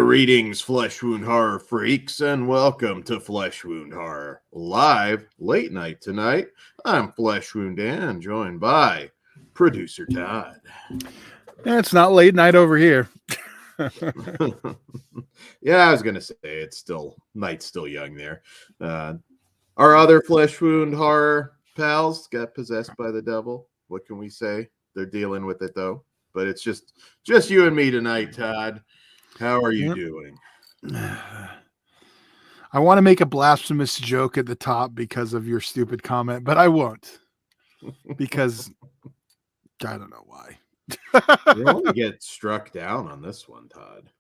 Greetings, Flesh Wound Horror freaks, and welcome to Flesh Wound Horror, live late night tonight. I'm Flesh Wound Dan, joined by producer Todd. It's not late night over here. Yeah, I was gonna say night's still young there. Our other Flesh Wound Horror pals got possessed by the devil. What can we say? They're dealing with it though. But it's just you and me tonight, Todd. How are you doing? I want to make a blasphemous joke at the top because of your stupid comment, but I won't. Because I don't know why. You only get struck down on this one, Todd.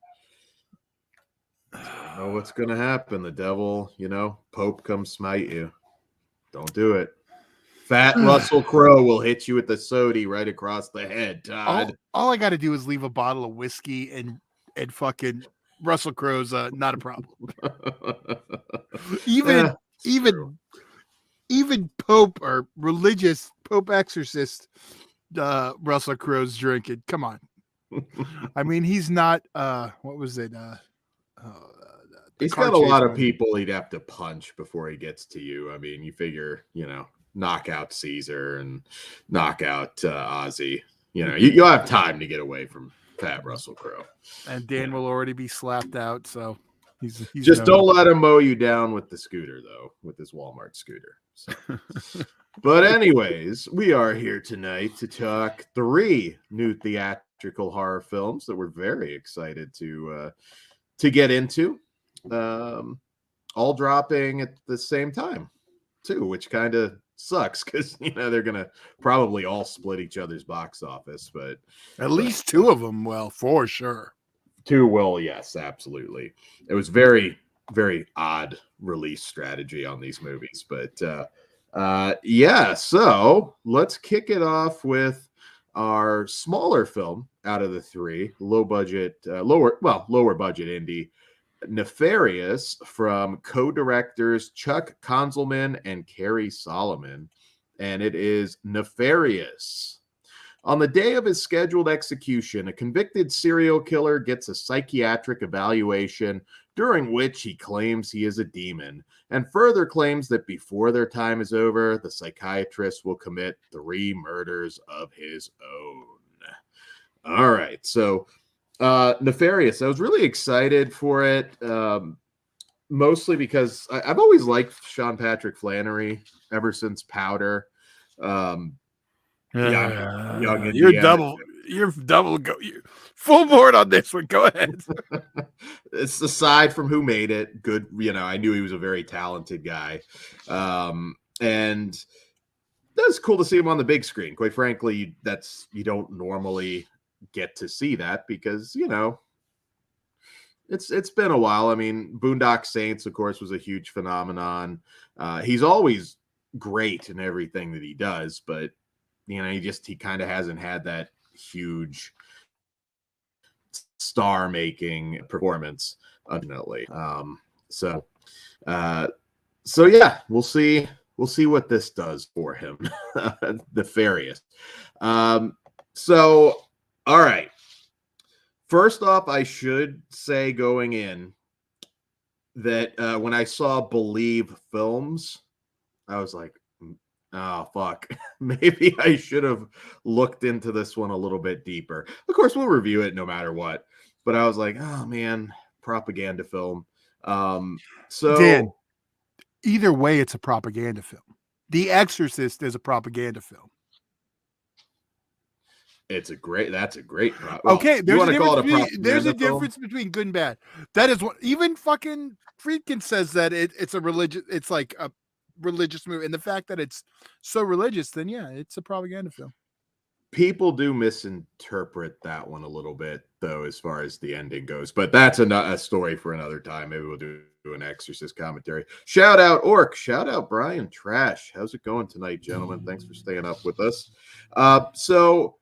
I don't know what's going to happen. The devil, Pope comes smite you. Don't do it. Fat Russell Crowe will hit you with the sody right across the head, Todd. All I got to do is leave a bottle of whiskey and fucking Russell Crowe's not a problem. even Pope or religious Pope exorcist Russell Crowe's drinking. Come on. I mean, he's not what was it? He's got a lot of people he'd have to punch before he gets to you. I mean, you figure, knock out Caesar and knock out Ozzy. You'll have time to get away from Fat Russell Crowe. And Dan will already be slapped out, so he's just don't let him mow you down with the scooter, though, with his Walmart scooter. So. But anyways, we are here tonight to talk 3 new theatrical horror films that we're very excited to get into. All dropping at the same time, too, which kind of sucks because they're gonna probably all split each other's box office, but at least 2 of them will, for sure. 2 will, yes, absolutely. It was very, very odd release strategy on these movies, but yeah. So let's kick it off with our smaller film out of the 3, lower budget indie. Nefarious from co-directors Chuck Konzelman and Carrie Solomon, and it is Nefarious. On the day of his scheduled execution, a convicted serial killer gets a psychiatric evaluation during which he claims he is a demon, and further claims that before their time is over, the psychiatrist will commit 3 murders of his own. All right, so Nefarious. I was really excited for it, mostly because I've always liked Sean Patrick Flanery ever since Powder. You're full board on this one. Go ahead. It's aside from who made it, good. I knew he was a very talented guy, and that's cool to see him on the big screen. Quite frankly, you don't normally get to see that because it's been a while. I mean, Boondock Saints, of course, was a huge phenomenon. He's always great in everything that he does, but he kind of hasn't had that huge star-making performance, unfortunately. So yeah, we'll see what this does for him. Nefarious. So. All right. First off, I should say going in that when I saw Believe Films, I was like, oh, fuck. Maybe I should have looked into this one a little bit deeper. Of course, we'll review it no matter what. But I was like, oh, man, propaganda film. So Dan, either way, it's a propaganda film. The Exorcist is a propaganda film. That's a great. Well, okay, there's a difference between good and bad. That is what even fucking Friedkin says that it's a religious. It's like a religious movie, and the fact that it's so religious, then yeah, it's a propaganda film. People do misinterpret that one a little bit, though, as far as the ending goes. But that's a story for another time. Maybe we'll do an Exorcist commentary. Shout out Orc. Shout out Brian Trash. How's it going tonight, gentlemen? Thanks for staying up with us. So.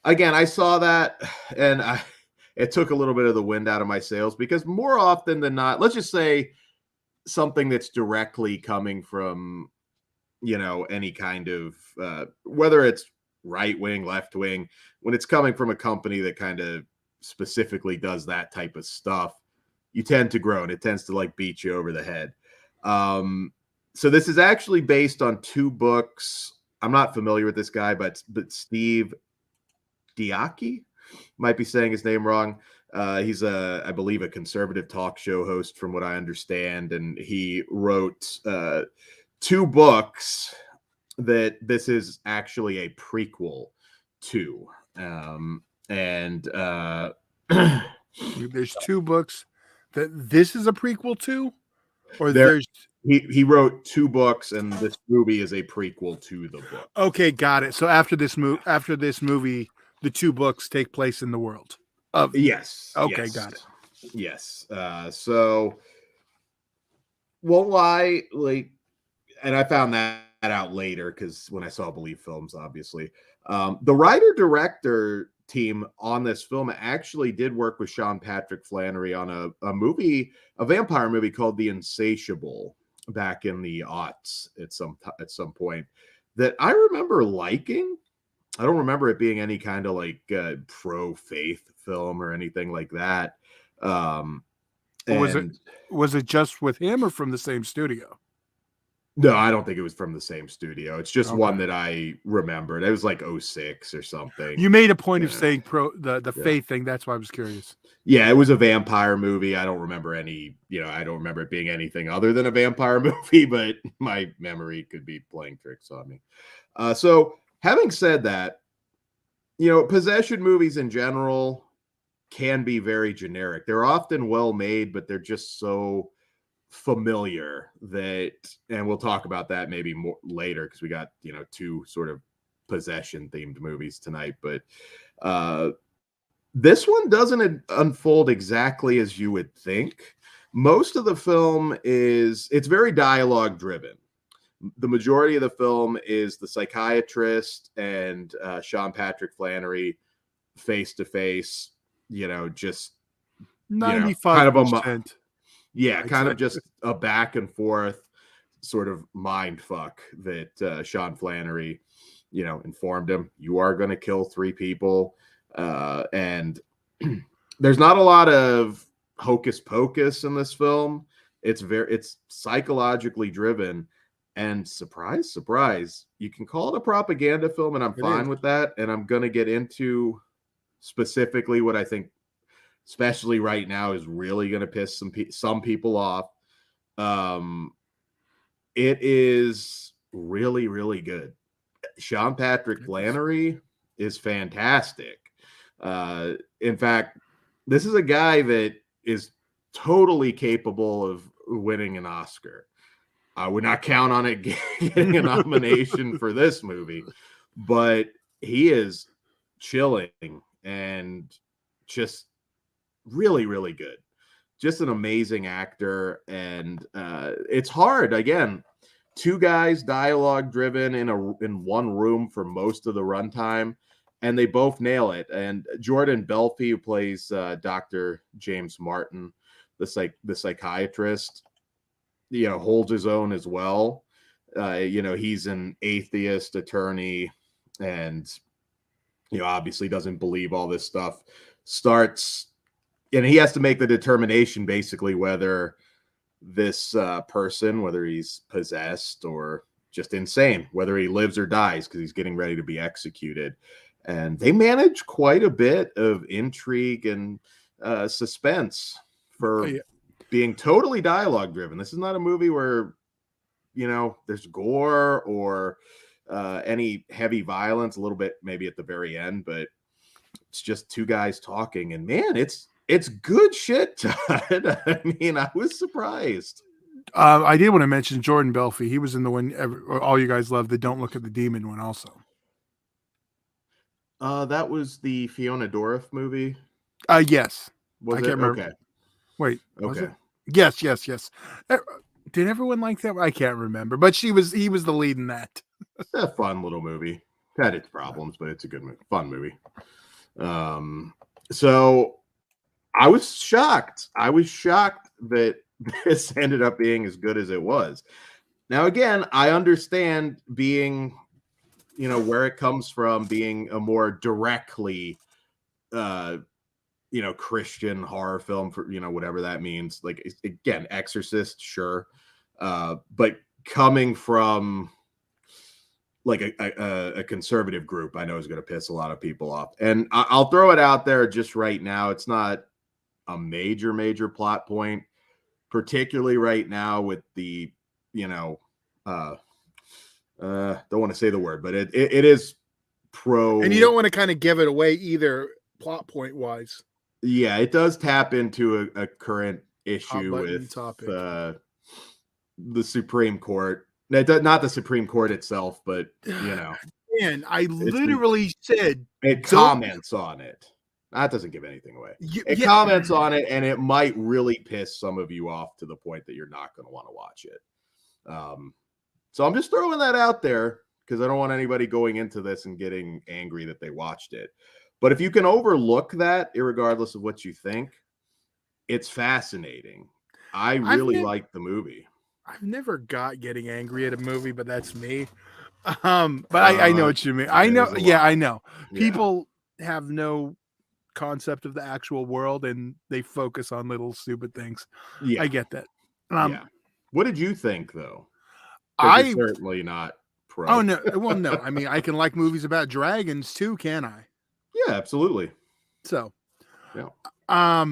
Again, I saw that, and it took a little bit of the wind out of my sails because more often than not, let's just say something that's directly coming from, any kind of, whether it's right wing, left wing, when it's coming from a company that kind of specifically does that type of stuff, you tend to groan. It tends to like beat you over the head. So this is actually based on 2 books. I'm not familiar with this guy, but Steve Diaki, might be saying his name wrong. He's I believe, a conservative talk show host, from what I understand, and he wrote 2 books that this is actually a prequel to. And there's 2 books that this is a prequel to, or he wrote 2 books, and this movie is a prequel to the book. Okay, got it. So after this movie, the 2 books take place in the world of. Yes. Okay, yes, got it. Yes. So won't lie, like, and I found that out later because when I saw Believe Films, obviously, the writer-director team on this film actually did work with Sean Patrick Flanery on a movie, a vampire movie called The Insatiable, back in the aughts at some point, that I remember liking. I don't remember it being any kind of like pro-faith film or anything like that. Was it just with him or from the same studio? No, I don't think it was from the same studio. It's just one that I remembered. It was like 06 or something. You made a point of saying the faith thing. That's why I was curious. Yeah, it was a vampire movie. I don't remember I don't remember it being anything other than a vampire movie, but my memory could be playing tricks on me. So having said that, possession movies in general can be very generic. They're often well made, but they're just so familiar that, and we'll talk about that maybe more later because we got 2 sort of possession themed movies tonight, but this one doesn't unfold exactly as you would think. Most of the film it's very dialogue driven. The majority of the film is the psychiatrist and Sean Patrick Flanery face to face, just 95%. Kind of just a back and forth sort of mind fuck that Sean Flanery, informed him, you are going to kill 3 people. And there's not a lot of hocus pocus in this film. It's psychologically driven, and surprise, surprise, you can call it a propaganda film, and I'm fine with that. And I'm going to get into specifically what I think, especially right now, is really going to piss some people off. It is really, really good. Sean Patrick Flanery is fantastic. In fact, this is a guy that is totally capable of winning an Oscar. I would not count on it getting a nomination for this movie, but he is chilling and just really, really good. Just an amazing actor. And it's hard. Again, 2 guys, dialogue driven in one room for most of the runtime, and they both nail it. And Jordan Belfi, who plays Dr. James Martin, the psychiatrist, holds his own as well. He's an atheist attorney, and obviously doesn't believe all this stuff. And he has to make the determination basically whether this person, whether he's possessed or just insane, whether he lives or dies, because he's getting ready to be executed. And they manage quite a bit of intrigue and suspense for being totally dialogue driven. This is not a movie where, there's gore or any heavy violence, a little bit maybe at the very end, but it's just 2 guys talking, and man, it's good shit, Todd. I mean, I was surprised. I did want to mention Jordan Belfi. He was in the one all you guys love, the Don't Look at the Demon one also. That was the Fiona Dourif movie? Yes. I can't remember. Okay. Wait. Okay. Yes. Did everyone like that? I can't remember, but he was the lead in that. It's a fun little movie. Had its problems, but it's a good movie. Fun movie. So I was shocked. That this ended up being as good as it was. Now, again, I understand being, where it comes from, being a more directly Christian horror film for, whatever that means. Like, again, Exorcist, sure. But coming from like a conservative group, I know is going to piss a lot of people off. And I'll throw it out there just right now. It's not a major plot point, particularly right now with the, don't want to say the word, but it is pro. And you don't want to kind of give it away either, plot point wise. Yeah, it does tap into a current issue with the Supreme Court. Not the Supreme Court itself, but Man, I literally said it comments on it. That doesn't give anything away. It comments on it, and it might really piss some of you off to the point that you're not going to want to watch it. So I'm just throwing that out there because I don't want anybody going into this and getting angry that they watched it. But if you can overlook that, irregardless of what you think, it's fascinating. I really like the movie. I've never got getting angry at a movie, but that's me. But I know what you mean. I know. Yeah, I know. People have no concept of the actual world, and they focus on little stupid things. Yeah, I get that. What did you think, though? I'm certainly not pro. Oh no, well, no. I mean, I can like movies about dragons too, can I? Yeah, absolutely. So, I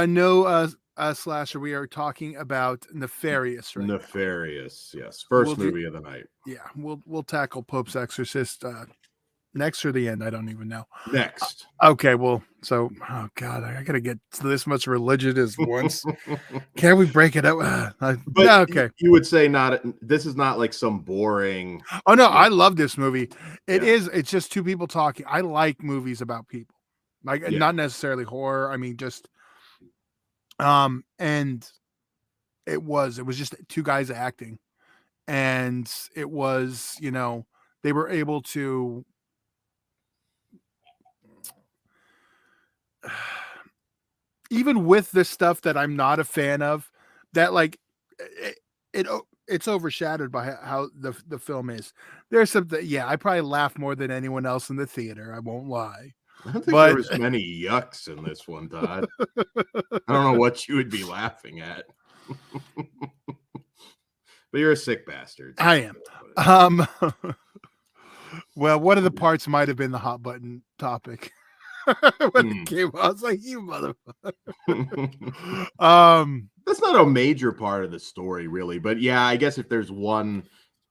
know Slasher, we are talking about Nefarious, right? Nefarious, yes. First movie of the night. Yeah, we'll tackle Pope's Exorcist next or the end. I don't even know. Next. Okay, well, so oh god, I gotta get this much religion as once. Can we break it up? Okay. You would say not. This is not like some boring. Oh no, I love this movie. It is. It's just two people talking. I like movies about people, like not necessarily horror. I mean, just and it was just two guys acting, and it was they were able to. Even with the stuff that I'm not a fan of, that like it's overshadowed by how the film is. There's something, I probably laugh more than anyone else in the theater. I won't lie. I don't think there was many yucks in this one, Todd. I don't know what you would be laughing at. But you're a sick bastard. I am. Well, one of the parts might have been the hot button topic. When it came out, I was like, you motherfucker. That's not a major part of the story, really. But yeah, I guess if there's one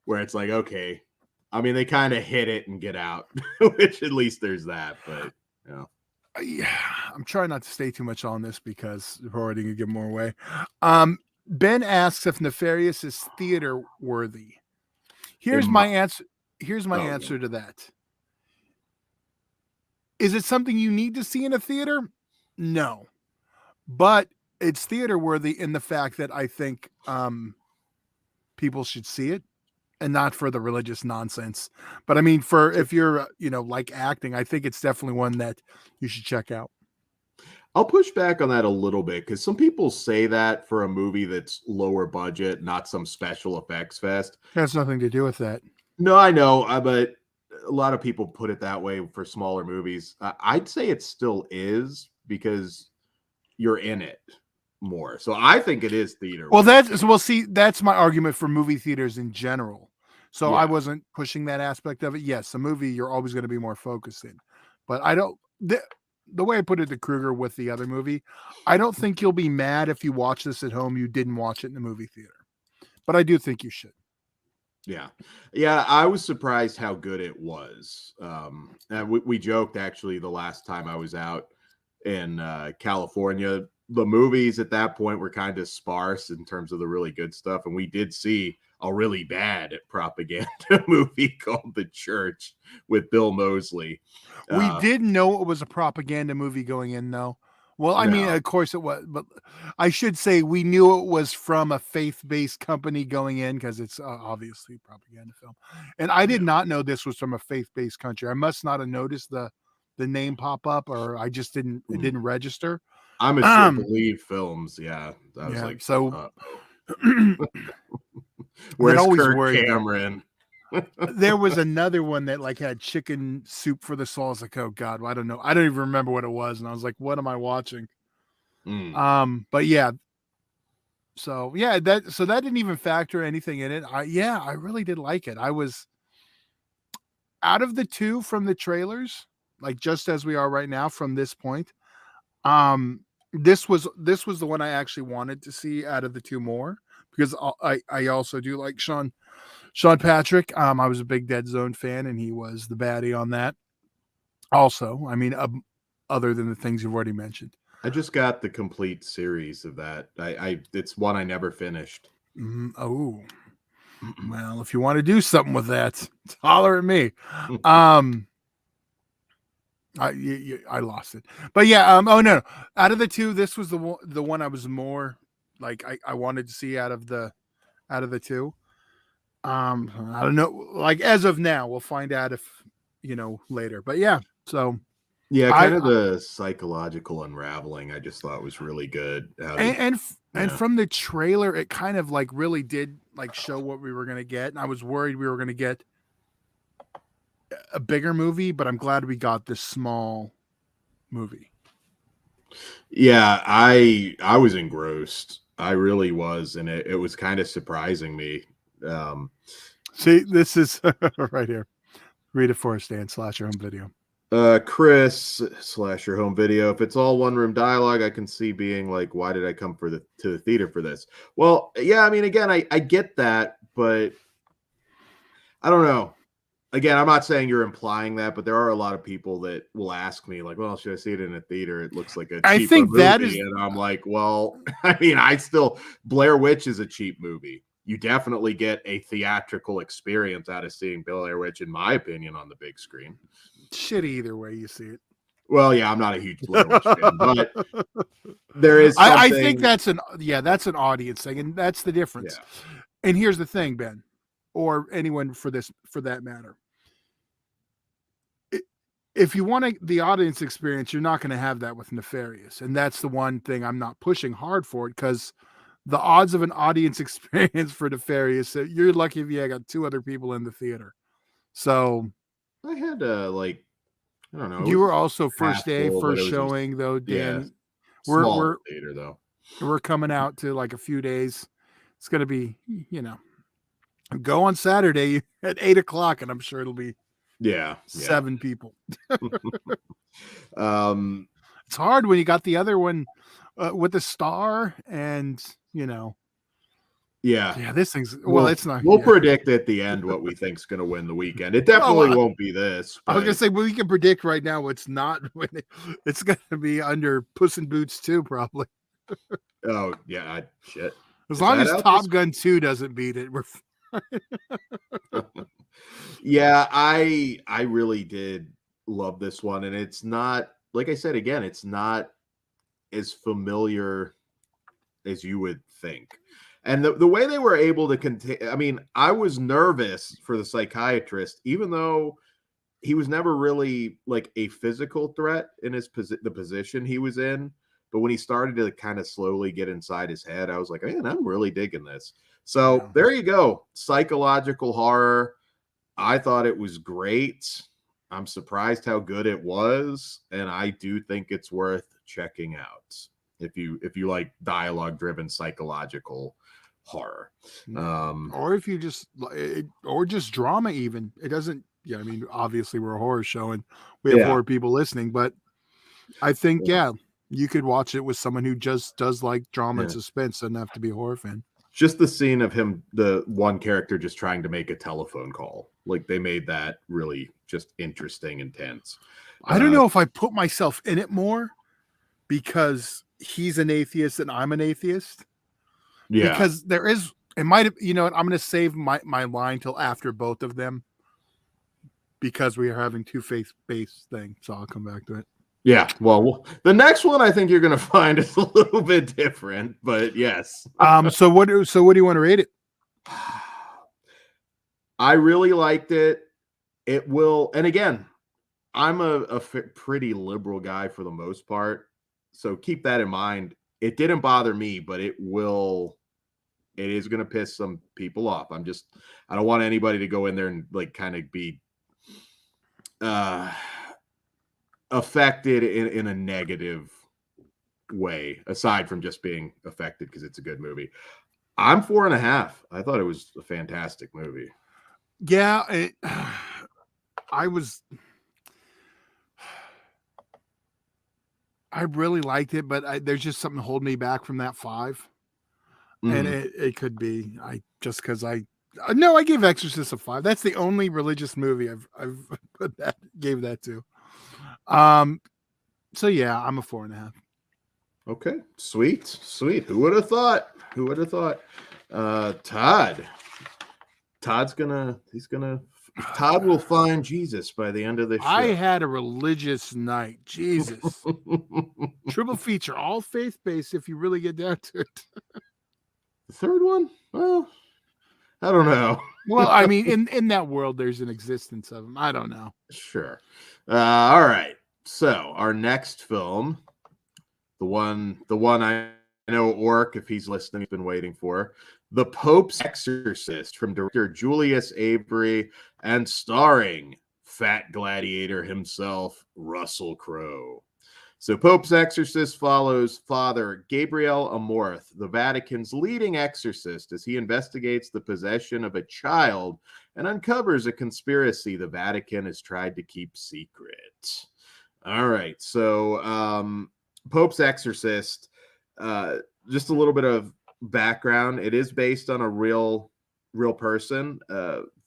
where it's like, okay, I mean, they kind of hit it and get out, which at least there's that. But I'm trying not to stay too much on this because we're already gonna give more away. Ben asks if Nefarious is theater worthy. Here's my answer. Here's my answer to that. Is it something you need to see in a theater? No, but it's theater worthy in the fact that I think people should see it, and not for the religious nonsense. But I mean, if you're like acting, I think it's definitely one that you should check out. I'll push back on that a little bit because some people say that for a movie that's lower budget, not some special effects fest. It has nothing to do with that. No, I know, but a lot of people put it that way for smaller movies. I'd say it still is because you're in it more. So I think it is theater. Well, that's my argument for movie theaters in general. So I wasn't pushing that aspect of it. Yes, a movie you're always going to be more focused in, but I don't. The way I put it to Kruger with the other movie, I don't think you'll be mad if you watch this at home. You didn't watch it in the movie theater, but I do think you should. Yeah. I was surprised how good it was. And we joked actually the last time I was out in California. The movies at that point were kind of sparse in terms of the really good stuff, and we did see a really bad propaganda movie called The Church with Bill Moseley. We did know it was a propaganda movie going in, though. Well, I mean, of course it was, but I should say we knew it was from a faith-based company going in because it's obviously a propaganda film. And I did not know this was from a faith-based country. I must not have noticed the name pop up, or I just didn't. It didn't register. I'm a Believe Films. Yeah, I was like, so. Where's Kirk Cameron? There was another one that like had chicken soup for the soul. I was like, oh God, I don't know. I don't even remember what it was. And I was like, what am I watching? But yeah. So yeah, that didn't even factor anything in it. I really did like it. I was out of the two from the trailers, like just as we are right now from this point. This was the one I actually wanted to see out of the two more because I also do like Sean Patrick. I was a big Dead Zone fan, and he was the baddie on that. Also, I mean, other than the things you've already mentioned. I just got the complete series of that. It's one I never finished. Oh, well, if you want to do something with that, holler at me. I lost it, but yeah. Oh no, out of the two, this was the one I was more like I wanted to see out of the two. I don't know. Like as of now, we'll find out if later. But yeah, so yeah, kind of the psychological unraveling. I just thought was really good. And from the trailer, it kind of like really did like show what we were gonna get, and I was worried we were gonna get a bigger movie, but I'm glad we got this small movie. Yeah, I was engrossed. I really was, and it was kind of surprising me. See, this is right here. Read it for us, Dan. /your home video. Chris / your home video. If it's all one room dialogue, I can see being like, why did I come to the theater for this? Well, yeah, I mean, again, I get that, but I don't know. Again, I'm not saying you're implying that, but there are a lot of people that will ask me, like, well, should I see it in a theater? It looks like a cheaper movie. And I'm like, well, I mean, Blair Witch is a cheap movie. You definitely get a theatrical experience out of seeing Blair Witch, in my opinion, on the big screen. Shitty either way you see it. Well, yeah, I'm not a huge Blair Witch fan, but there is something... I think that's an audience thing, and that's the difference. Yeah. And here's the thing, Ben, or anyone for that matter. If you want the audience experience, you're not going to have that with Nefarious. And that's the one thing I'm not pushing hard for, because the odds of an audience experience for Nefarious, you're lucky if you got 2 other people in the theater. So I had I don't know. You were also first showing though, Dan. Yeah, we're theater though. We're coming out to like a few days. It's going to be, go on Saturday at 8:00, and I'm sure it'll be 7 people. It's hard when you got the other one with the star, and yeah, this thing's it's not. We'll predict at the end what we think's going to win the weekend. It definitely won't be this. But I was going to say, we can predict right now it's not winning. It's going to be under Puss in Boots 2 probably. Oh yeah, shit. As long as Top Gun 2 doesn't beat it, we're fine. Yeah, I really did love this one, and it's not, like I said again, it's not as familiar as you would think. And the way they were able to contain, I mean, I was nervous for the psychiatrist, even though he was never really like a physical threat in the position he was in. But when he started to kind of slowly get inside his head, I was like, man, I'm really digging this. So there you go. Psychological horror. I thought it was great. I'm surprised how good it was. And I do think it's worth checking out if you like dialogue driven psychological horror. Or if you just, or just drama even. It doesn't, I mean, obviously we're a horror show and we have horror people listening, but I think, you could watch it with someone who just does like drama and suspense. Doesn't have to be a horror fan. Just the scene of him, the one character just trying to make a telephone call. Like they made that really just interesting and tense. I don't know if I put myself in it more because he's an atheist and I'm an atheist. Yeah. Because it might have, I'm going to save my line till after both of them because we are having 2 faith-based things. So I'll come back to it. Yeah, well, the next one I think you're going to find is a little bit different, but yes. So what do you want to rate it? I really liked it. It will, and again, I'm a pretty liberal guy for the most part, so keep that in mind. It didn't bother me, but it will It is going to piss some people off. I don't want anybody to go in there and like kind of be affected in a negative way, aside from just being affected because it's a good movie. I'm 4.5. I thought it was a fantastic movie. Yeah, I really liked it, but there's just something holding me back from that 5. And it could be I gave Exorcist a 5. That's the only religious movie I've gave that to. So yeah, I'm a 4.5. Okay, sweet. Who would have thought? Todd will find Jesus by the end of this show. I had a religious night. Jesus. Triple feature, all faith-based if you really get down to it. The third one? Well, I don't know. Well, I mean, in that world, there's an existence of them. I don't know. Sure. All right. So our next film, the one I know Orc, if he's listening, has been waiting for, The Pope's Exorcist, from director Julius Avery and starring Fat Gladiator himself, Russell Crowe. So Pope's Exorcist follows Father Gabriel Amorth, the Vatican's leading exorcist, as he investigates the possession of a child and uncovers a conspiracy the Vatican has tried to keep secret. All right, so Pope's Exorcist, just a little bit of background. It is based on a real person,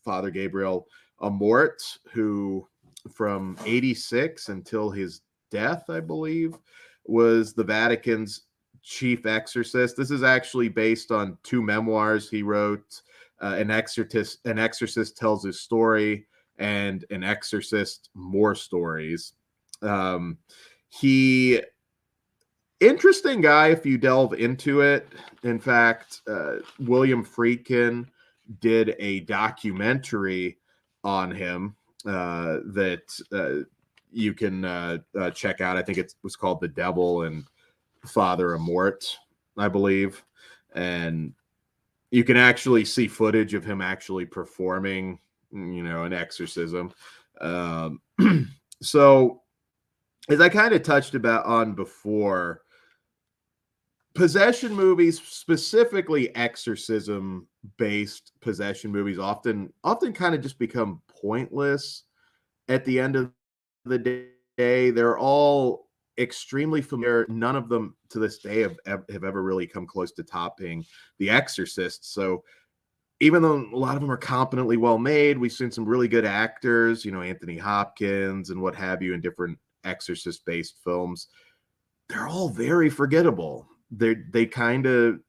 Father Gabriel Amorth, who from 86 until his death, I believe, was the Vatican's chief exorcist. This is actually based on 2 memoirs he wrote. An Exorcist Tells His Story, and An Exorcist More Stories. He interesting guy if you delve into it. In fact, William Friedkin did a documentary on him that you can check out. I think it was called The Devil and Father Amorth, I believe. And you can actually see footage of him actually performing, an exorcism. So as I kind of touched on before, possession movies, specifically exorcism-based possession movies, often kind of just become pointless at the end of the day. They're all extremely familiar. None of them to this day have ever really come close to topping The Exorcist. So even though a lot of them are competently well made, we've seen some really good actors, Anthony Hopkins and what have you, in different exorcist-based films. They're all very forgettable. They kind of,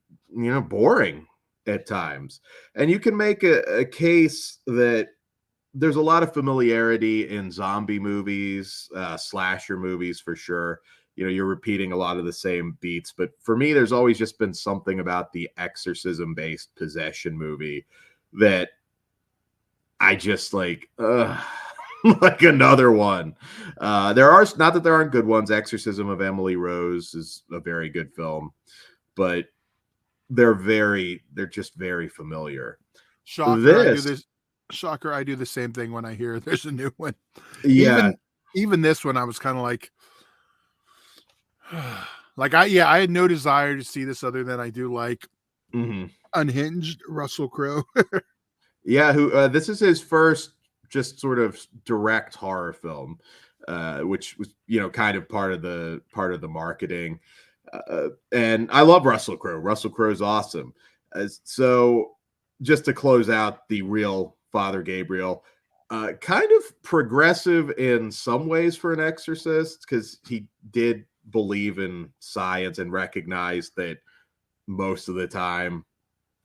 boring at times. And you can make a case that there's a lot of familiarity in zombie movies, slasher movies for sure. You're repeating a lot of the same beats. But for me, there's always just been something about the exorcism-based possession movie that I just like, like another one. There are, not that there aren't good ones. Exorcism of Emily Rose is a very good film, but they're just very familiar. Shocker, I do the same thing when I hear there's a new one. Yeah. Even this one, I was kind of like I had no desire to see this other than I do like Unhinged, Russell Crowe. Yeah, who this is his first just sort of direct horror film, which was, kind of part of the marketing. And I love Russell Crowe. Russell Crowe's awesome. So just to close out the real Father Gabriel, kind of progressive in some ways for an exorcist, because he did believe in science and recognized that most of the time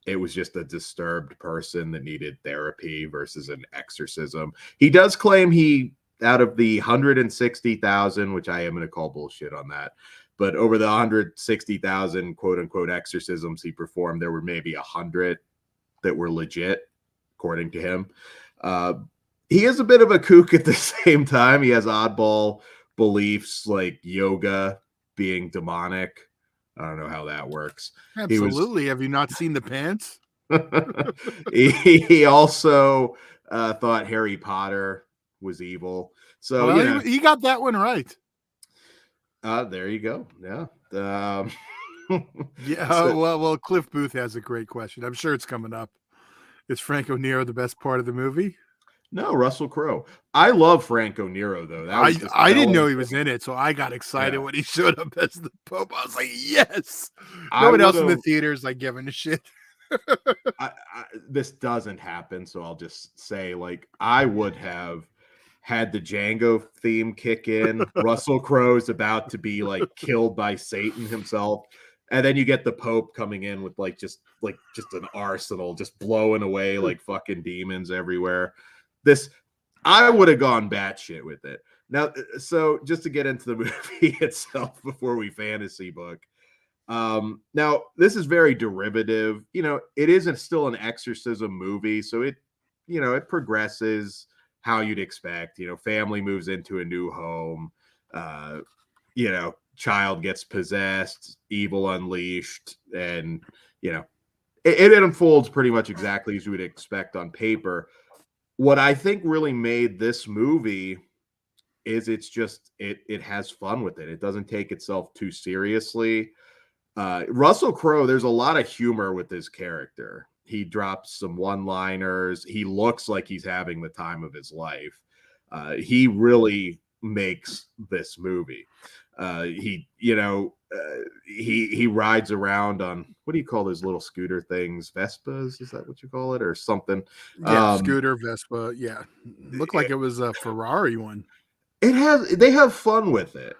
it was just a disturbed person that needed therapy versus an exorcism. He does claim out of the 160,000, which I am going to call bullshit on that, but over the 160,000 quote unquote exorcisms he performed, there were maybe 100 that were legit, according to him. He is a bit of a kook at the same time. He has oddball beliefs like yoga being demonic. I don't know how that works. Absolutely. Have you not seen the pants? He also thought Harry Potter was evil. So, well, he got that one right. There you go. Yeah. Yeah. Well, Cliff Booth has a great question. I'm sure it's coming up. Is Franco Nero the best part of the movie? No, Russell Crowe. I love Franco Nero, though. I didn't know he was in it, so I got excited when he showed up as the Pope. I was like, yes. No one else in the theater is like giving a shit. This doesn't happen, so I'll just say, like, I would have had the Django theme kick in. Russell Crowe's about to be like killed by Satan himself, and then you get the Pope coming in with just an arsenal, just blowing away like fucking demons everywhere. I would have gone batshit with it. Now, so just to get into the movie itself before we fantasy book. Now this is very derivative. It isn't still an exorcism movie, so it progresses how you'd expect. Family moves into a new home. Child gets possessed, evil unleashed, and it unfolds pretty much exactly as you would expect on paper. What I think really made this movie is it has fun with it. It doesn't take itself too seriously. Russell Crowe, there's a lot of humor with his character. He drops some one-liners. He looks like he's having the time of his life. He really makes this movie. He rides around on, what do you call those little scooter things? Vespas? Is that what you call it, or something? Yeah, scooter, Vespa. Yeah, looked like it was a Ferrari one. They have fun with it.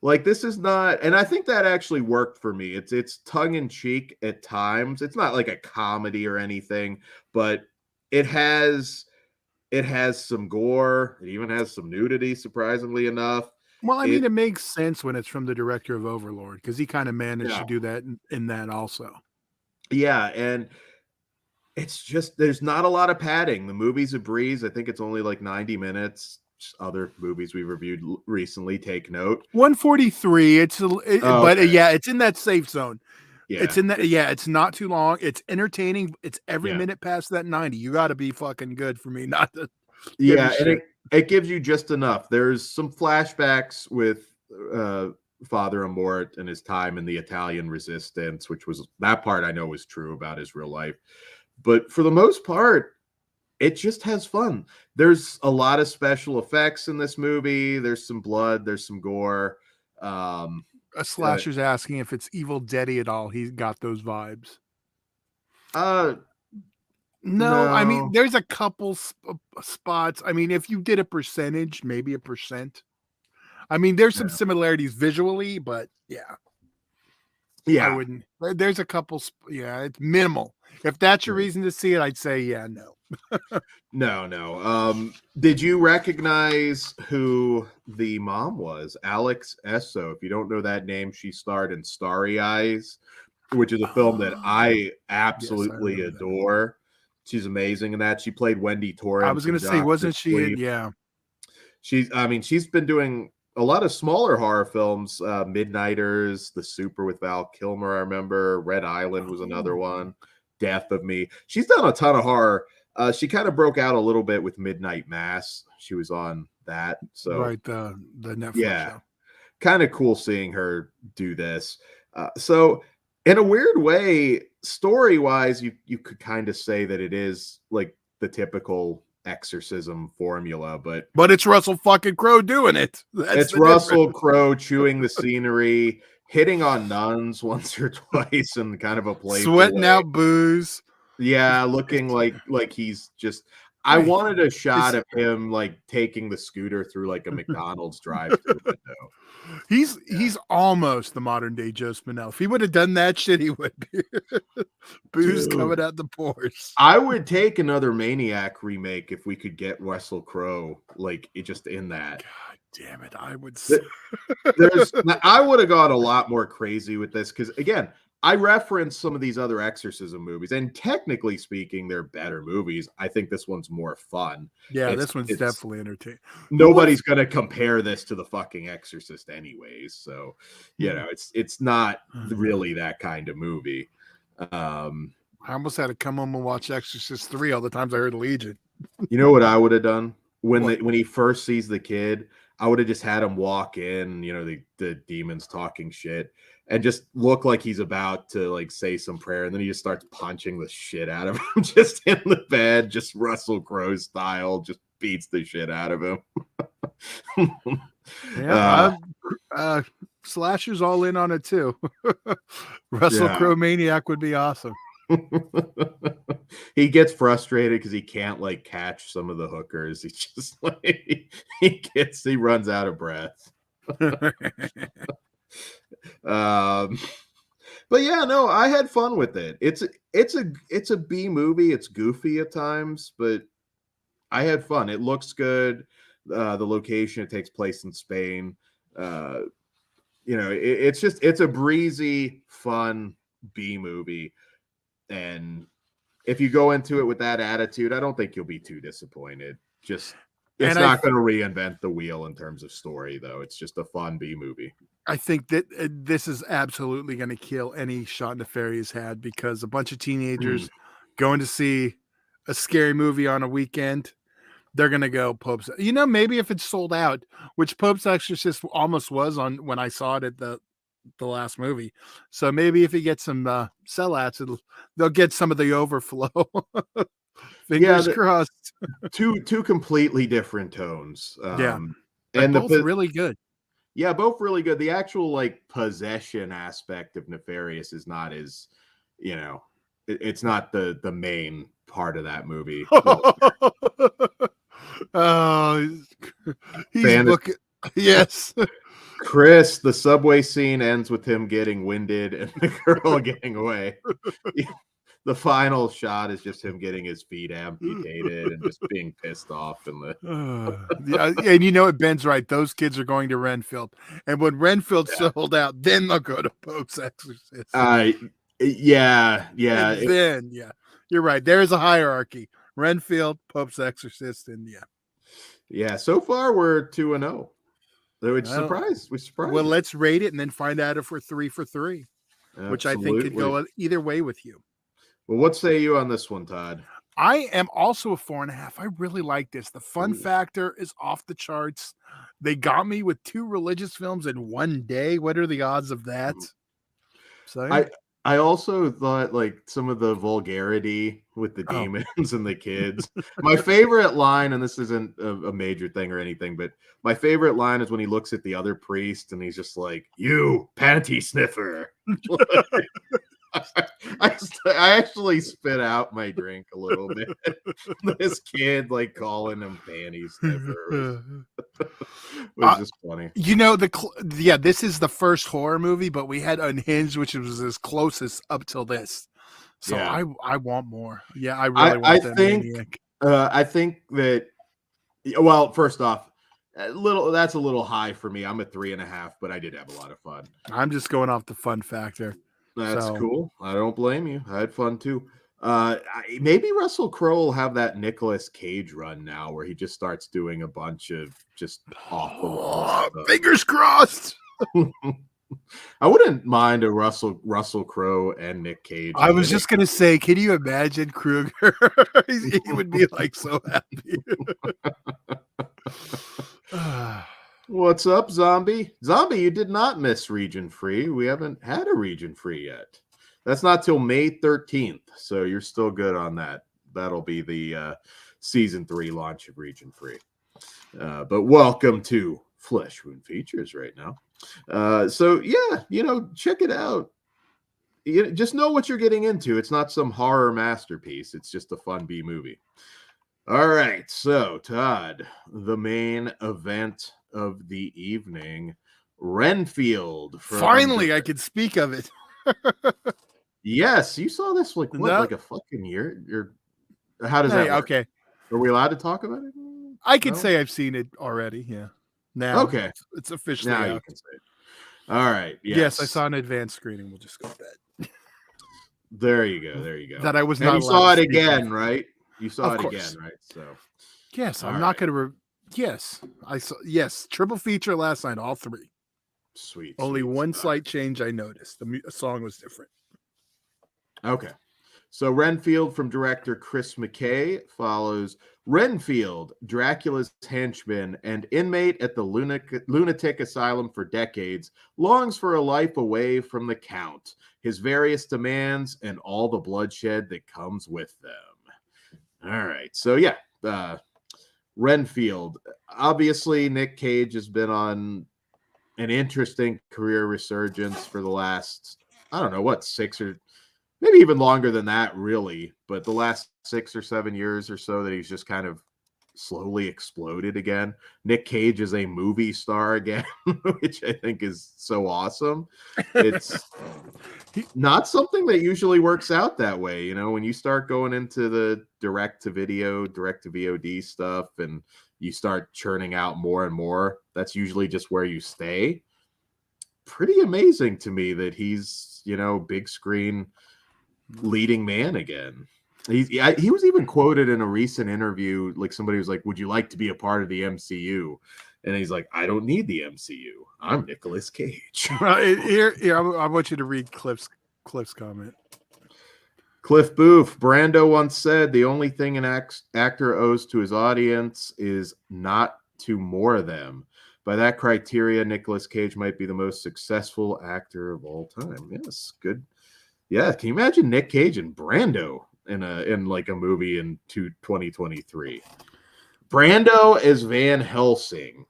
Like, this is not, and I think that actually worked for me. It's tongue in cheek at times. It's not like a comedy or anything, but it has some gore. It even has some nudity, surprisingly enough. Well, I mean, it makes sense when it's from the director of Overlord, because he kind of managed to do that in that also. Yeah, and it's just, there's not a lot of padding. The movie's a breeze. I think it's only like 90 minutes. Other movies we reviewed recently, take note. 143. It's in that safe zone. Yeah. It's in that. Yeah, it's not too long. It's entertaining. It's every minute past that 90. You got to be fucking good for me not to. Yeah, and it gives you just enough. There's some flashbacks with Father Amort and his time in the Italian resistance, which was, that part I know was true about his real life. But for the most part, it just has fun. There's a lot of special effects in this movie. There's some blood. There's some gore. A Slasher's asking if it's Evil Dead-y at all. He's got those vibes. No, I mean, there's a couple spots. I mean, if you did a percentage, maybe a percent. I mean, there's some similarities visually, but yeah. I wouldn't. There's a couple. Yeah, it's minimal. If that's your reason to see it, I'd say no. No. Did you recognize who the mom was? Alex Esso. If you don't know that name, she starred in Starry Eyes, which is a film that I absolutely adore. She's amazing in that. She played Wendy Torrance. I was going to say, wasn't she? Yeah. She's been doing a lot of smaller horror films. Midnighters, The Super with Val Kilmer, I remember. Red Island was another one. Death of Me. She's done a ton of horror. She kind of broke out a little bit with Midnight Mass. She was on that. So right, the Netflix show. Kind of cool seeing her do this. So in a weird way, story-wise, you could kind of say that it is like the typical exorcism formula, but it's Russell fucking Crowe doing it. It's Russell Crowe chewing the scenery, hitting on nuns once or twice, and kind of a playful sweating out booze. Yeah, looking like he's just. I wanted a shot of him like taking the scooter through like a McDonald's drive-thru window. He's almost the modern day Joe Spinell. If he would have done that shit, he would be. Booze coming out the pores. I would take another Maniac remake if we could get Russell Crowe like just in that. God damn it! I would. I would have gone a lot more crazy with this because again, I reference some of these other exorcism movies, and technically speaking, they're better movies. I think this one's more fun. Yeah, this one's definitely entertaining. Nobody's going to compare this to the fucking Exorcist anyways. So, it's not really that kind of movie. I almost had to come home and watch Exorcist 3 all the times I heard Legion. You know what I would have done? When he first sees the kid, I would have just had him walk in, the demons talking shit, and just look like he's about to like say some prayer, and then he just starts punching the shit out of him just in the bed, just Russell Crowe style, just beats the shit out of him. Slasher's all in on it too. Russell Crowe Maniac would be awesome. He gets frustrated because he can't like catch some of the hookers. He's just like he runs out of breath. But yeah, no, I had fun with it. It's a B movie. It's goofy at times, but I had fun. It looks good. The location, it takes place in Spain. It's a breezy, fun B movie. And if you go into it with that attitude, I don't think you'll be too disappointed. It's not going to reinvent the wheel in terms of story, though. It's just a fun B movie. I think that this is absolutely going to kill any shot Nefarious had, because a bunch of teenagers going to see a scary movie on a weekend, they're going to go Pope's. Maybe if it's sold out, which Pope's Exorcist almost was on when I saw it at the last movie. So maybe if he gets some sellouts, they'll get some of the overflow. Fingers crossed. two completely different tones. And both really good. Yeah, both really good. The actual like possession aspect of Nefarious is not as, it's not the main part of that movie. He's looking. Yes. Chris, the subway scene ends with him getting winded and the girl getting away. The final shot is just him getting his feet amputated and just being pissed off. And Ben's right. Those kids are going to Renfield. And when Renfield's sold out, then they'll go to Pope's Exorcist. Yeah. You're right. There's a hierarchy. Renfield, Pope's Exorcist, and Yeah, so far we're 2-0. Which surprised. Well, let's rate it and then find out if we're 3 for 3, which I think could go either way with you. Well, what say you on this one, Todd? I am also a 4.5. I really like this. The fun factor is off the charts. They got me with 2 religious films in one day. What are the odds of that? So I also thought like some of the vulgarity with the demons and the kids. My favorite line, and this isn't a major thing or anything, but my favorite line is when he looks at the other priest and he's just like, "You panty sniffer." I actually spit out my drink a little bit. This kid like calling him panty sniffer was just funny. This is the first horror movie, but we had Unhinged, which was his closest up till this. So I want more. Yeah, I really want that Maniac. I think that. Well, first off, that's a little high for me. I'm at 3.5, but I did have a lot of fun. I'm just going off the fun factor. That's cool. I don't blame you. I had fun too. Maybe Russell Crowe will have that Nicolas Cage run now, where he just starts doing a bunch of just off the wall stuff. Fingers crossed. I wouldn't mind a Russell Crowe and Nick Cage. I was just gonna say, can you imagine Krueger? He would be like so happy. What's up, Zombie? Zombie, you did not miss Region Free. We haven't had a Region Free yet. That's not till May 13th, so you're still good on that. That'll be the Season 3 launch of Region Free. But welcome to Flesh Wound Features right now. Check it out. Just know what you're getting into. It's not some horror masterpiece. It's just a fun B movie. All right, so Todd, the main event of the evening, Renfield. Finally, I could speak of it. Yes, you saw this like a fucking year. How does that work? Okay, are we allowed to talk about it? I can say I've seen it already. Yeah. Now, it's officially now out. You can say it. All right. Yes, I saw an advanced screening. We'll just go with that. There you go. There you go. That I was and not. You saw it again, right? You saw of it course. again, right? So yes, I'm not going to. Yes, I saw. Yes, triple feature last night, all three. Sweet. Only one stuff. slight change I noticed. The song was different. Okay. So Renfield from director Chris McKay follows Renfield, Dracula's henchman and inmate at the lunatic asylum for decades, longs for a life away from the Count, his various demands, and all the bloodshed that comes with them. All right. So yeah, Renfield. Obviously, Nick Cage has been on an interesting career resurgence for the last, I don't know, what, 6 or maybe even longer than that, really. But the last 6 or 7 years or so that he's just kind of slowly exploded again. Nick Cage is a movie star again, which I think is so awesome. It's not something that usually works out that way. You know, when you start going into the direct to video, direct to VOD stuff, and you start churning out more and more, that's usually just where you stay. Pretty amazing to me that he's, you know, big screen leading man again. He was even quoted in a recent interview, like somebody was like, would you like to be a part of the MCU? And he's like, I don't need the MCU. I'm Nicolas Cage. Here, I want you to read Cliff's comment. Cliff Booth, Brando once said, the only thing an actor owes to his audience is not to more them. By that criteria, Nicolas Cage might be the most successful actor of all time. Yes, good. Yeah, can you imagine Nick Cage and Brando in like a movie in 2023? Brando as Van Helsing.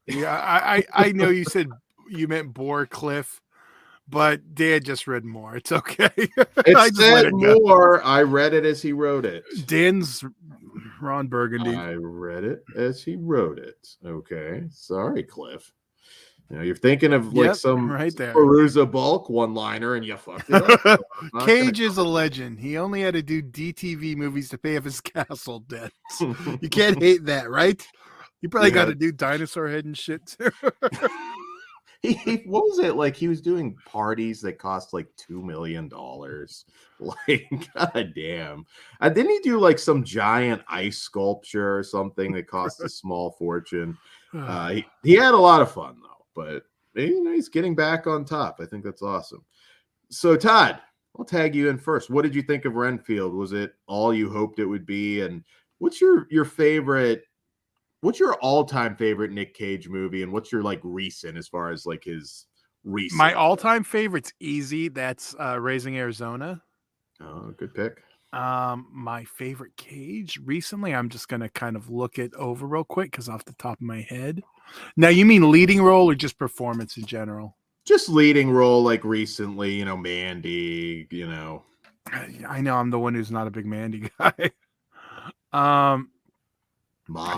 Yeah, I know you said you meant Boar Cliff, but Dan just read more. It's okay. It said more. I read it as he wrote it. Dan's Ron Burgundy. I read it as he wrote it. Okay, sorry, Cliff. You know, you're thinking of like some right there. Perusa Bulk one-liner, and you fucked it up. So Cage is a legend. He only had to do DTV movies to pay off his castle debts. You can't hate that, right? You probably got to do Dinosaur Head and shit too. What was it like? He was doing parties that cost like $2 million. Like, god damn! Didn't he do like some giant ice sculpture or something that cost a small fortune? He had a lot of fun though. But you know, he's getting back on top. I think that's awesome. So, Todd, I'll tag you in first. What did you think of Renfield? Was it all you hoped it would be? And what's your favorite? What's your all-time favorite Nick Cage movie? And what's your like recent, as far as like his recent? My all-time favorite's easy. That's Raising Arizona. Oh, good pick. My favorite Cage recently, I'm just gonna kind of look it over real quick because off the top of my head. Now, you mean leading role or just performance in general? Just leading role, like recently, you know, Mandy, you know. I know I'm the one who's not a big Mandy guy. Mom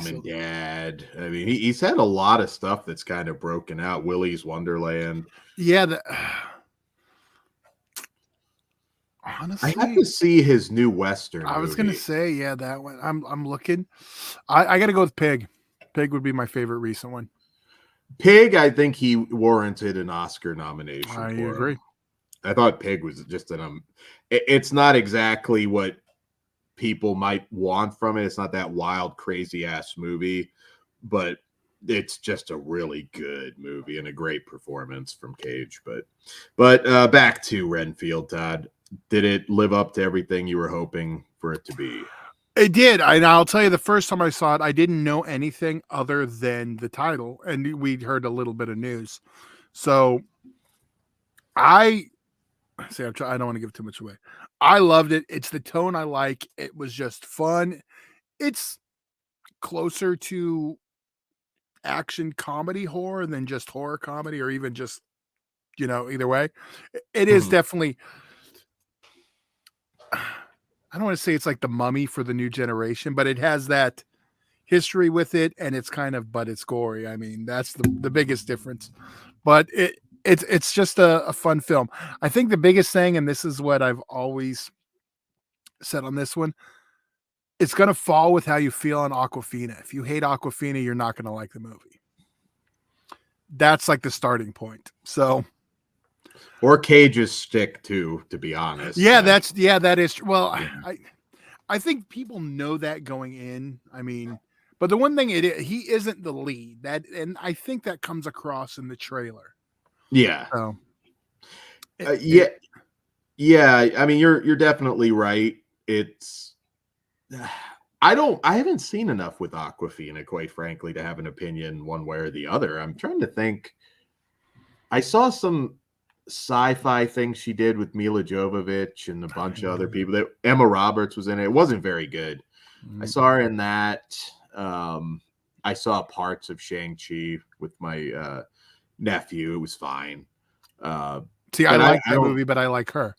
and Dad. I mean, he's had a lot of stuff that's kind of broken out. Willy's Wonderland. Yeah. Honestly, I have to see his new Western. I was gonna say, yeah, that one. I'm looking. I got to go with Pig. Pig would be my favorite recent one. Pig, I think he warranted an Oscar nomination. I agree. I thought Pig was just it's not exactly what people might want from it. It's not that wild, crazy ass movie, but it's just a really good movie and a great performance from Cage. But back to Renfield, Todd. Did it live up to everything you were hoping for it to be? It did. And I'll tell you, the first time I saw it, I didn't know anything other than the title, and we'd heard a little bit of news. So I don't want to give too much away. I loved it. It's the tone I like. It was just fun. It's closer to action comedy horror than just horror comedy, or even just, you know, either way. It is definitely, I don't want to say it's like the Mummy for the new generation, but it has that history with it, and but it's gory. I mean, that's the biggest difference. But it's just a fun film. I think the biggest thing, and this is what I've always said on this one, it's going to fall with how you feel on Awkwafina. If you hate Awkwafina, you're not going to like the movie. That's like the starting point. So Or Cage's stick too, to be honest. Yeah, that is. Well, I think people know that going in. I mean, but the one thing he isn't the lead. And I think that comes across in the trailer. Yeah. So, yeah. I mean, you're definitely right. It's I haven't seen enough with Awkwafina, quite frankly, to have an opinion one way or the other. I'm trying to think. I saw some sci-fi things she did with Mila Jovovich and a bunch of other people. That Emma Roberts was in it. It wasn't very good. I saw her in that. I saw parts of Shang-Chi with my nephew. It was fine. See, I like that movie, but I like her.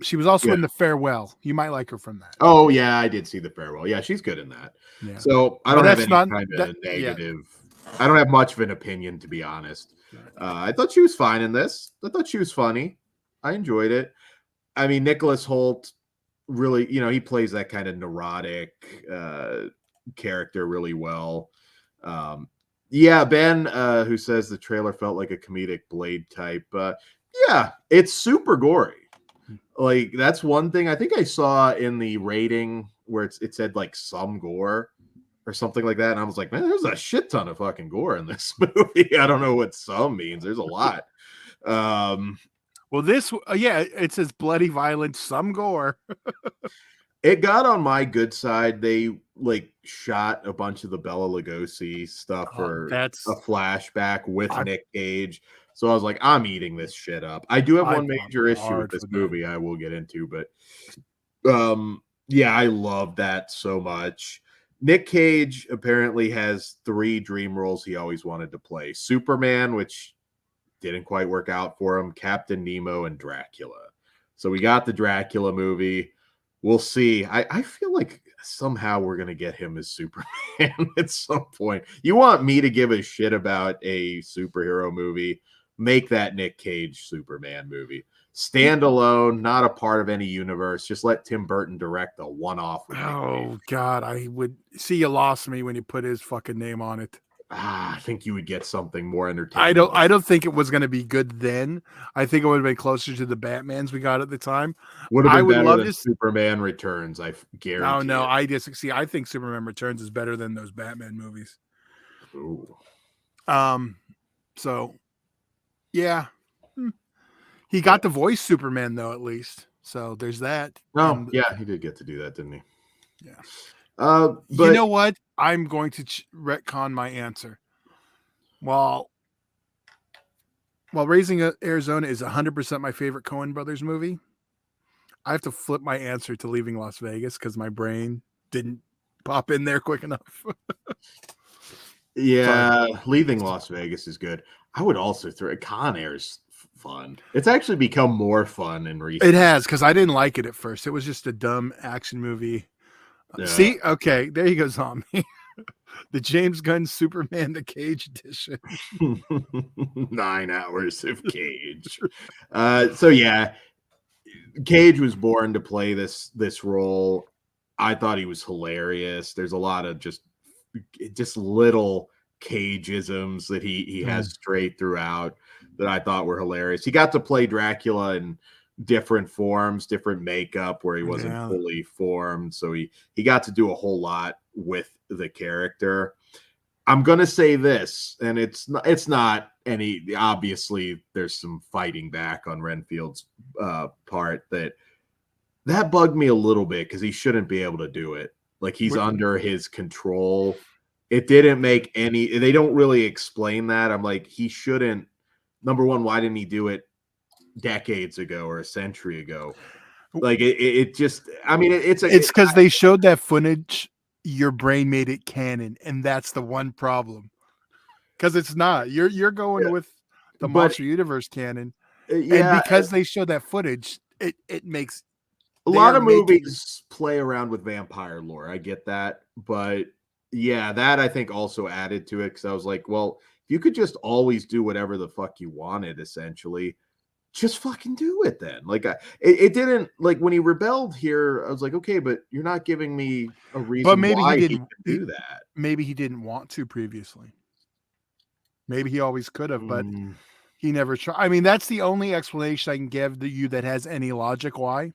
She was also in The Farewell. You might like her from that. Oh yeah, I did see The Farewell. Yeah, she's good in that. Yeah. So I don't have any kind of negative. Yeah. I don't have much of an opinion, to be honest. I thought she was fine in this. I thought she was funny. I enjoyed it. I mean, Nicholas Hoult really, he plays that kind of neurotic character really well. Yeah, Ben, who says the trailer felt like a comedic Blade type. Yeah, it's super gory. Like, that's one thing I think I saw in the rating where it said like some gore or something like that. And I was like, man, there's a shit ton of fucking gore in this movie. I don't know what some means. There's a lot. Well, it says bloody violence, some gore. It got on my good side. They like shot a bunch of the Bela Lugosi stuff for a flashback with Nick Cage. So I was like, I'm eating this shit up. I do have one major issue with this movie I will get into, but yeah, I love that so much. Nick Cage apparently has 3 dream roles he always wanted to play. Superman, which didn't quite work out for him, Captain Nemo, and Dracula. So we got the Dracula movie. We'll see. I feel like somehow we're going to get him as Superman at some point. You want me to give a shit about a superhero movie? Make that Nick Cage Superman movie. Stand alone, not a part of any universe. Just let Tim Burton direct a one-off. Oh, God. I would see you lost me when you put his fucking name on it. I think you would get something more entertaining. I don't think it was going to be good then. I think it would have been closer to the Batmans we got at the time. Would have been better than Superman Returns, I guarantee. Oh, no, I disagree. I think Superman Returns is better than those Batman movies. Ooh. So, yeah. He got to voice Superman, though, at least. So there's that. Oh, yeah, he did get to do that, didn't he? Yeah. But you know what? I'm going to retcon my answer. While Raising Arizona is 100% my favorite Coen Brothers movie, I have to flip my answer to Leaving Las Vegas because my brain didn't pop in there quick enough. Yeah, Leaving Las Vegas is good. I would also throw Con Air's fun. It's actually become more fun in recent. It has, because I didn't like it at first. It was just a dumb action movie. Yeah. See, okay, there he goes on me. The James Gunn Superman the Cage edition. 9 hours of Cage. So yeah, Cage was born to play this role. I thought he was hilarious. There's a lot of just little Cage-isms that he has straight throughout that I thought were hilarious. He got to play Dracula in different forms, different makeup where he wasn't fully formed. So he got to do a whole lot with the character. I'm going to say this, and it's not any, obviously there's some fighting back on Renfield's part that bugged me a little bit because he shouldn't be able to do it. Like, he's under his control. It didn't make they don't really explain that. I'm like, he shouldn't. Number one, why didn't he do it decades ago or a century ago? Like, it just, I mean, it's because they showed that footage. Your brain made it canon, and that's the one problem. Because it's not. You're going with the Monster Universe canon, and because they showed that footage, it makes a lot of movies play around with vampire lore. I get that, but yeah, that I think also added to it because I was like, well, if you could just always do whatever the fuck you wanted, essentially, just fucking do it then. Like, it didn't, like, when he rebelled here, I was like, okay, but you're not giving me a reason. But maybe why he didn't do that. Maybe he didn't want to previously. Maybe he always could have, but He never tried. I mean, that's the only explanation I can give to you that has any logic. Why?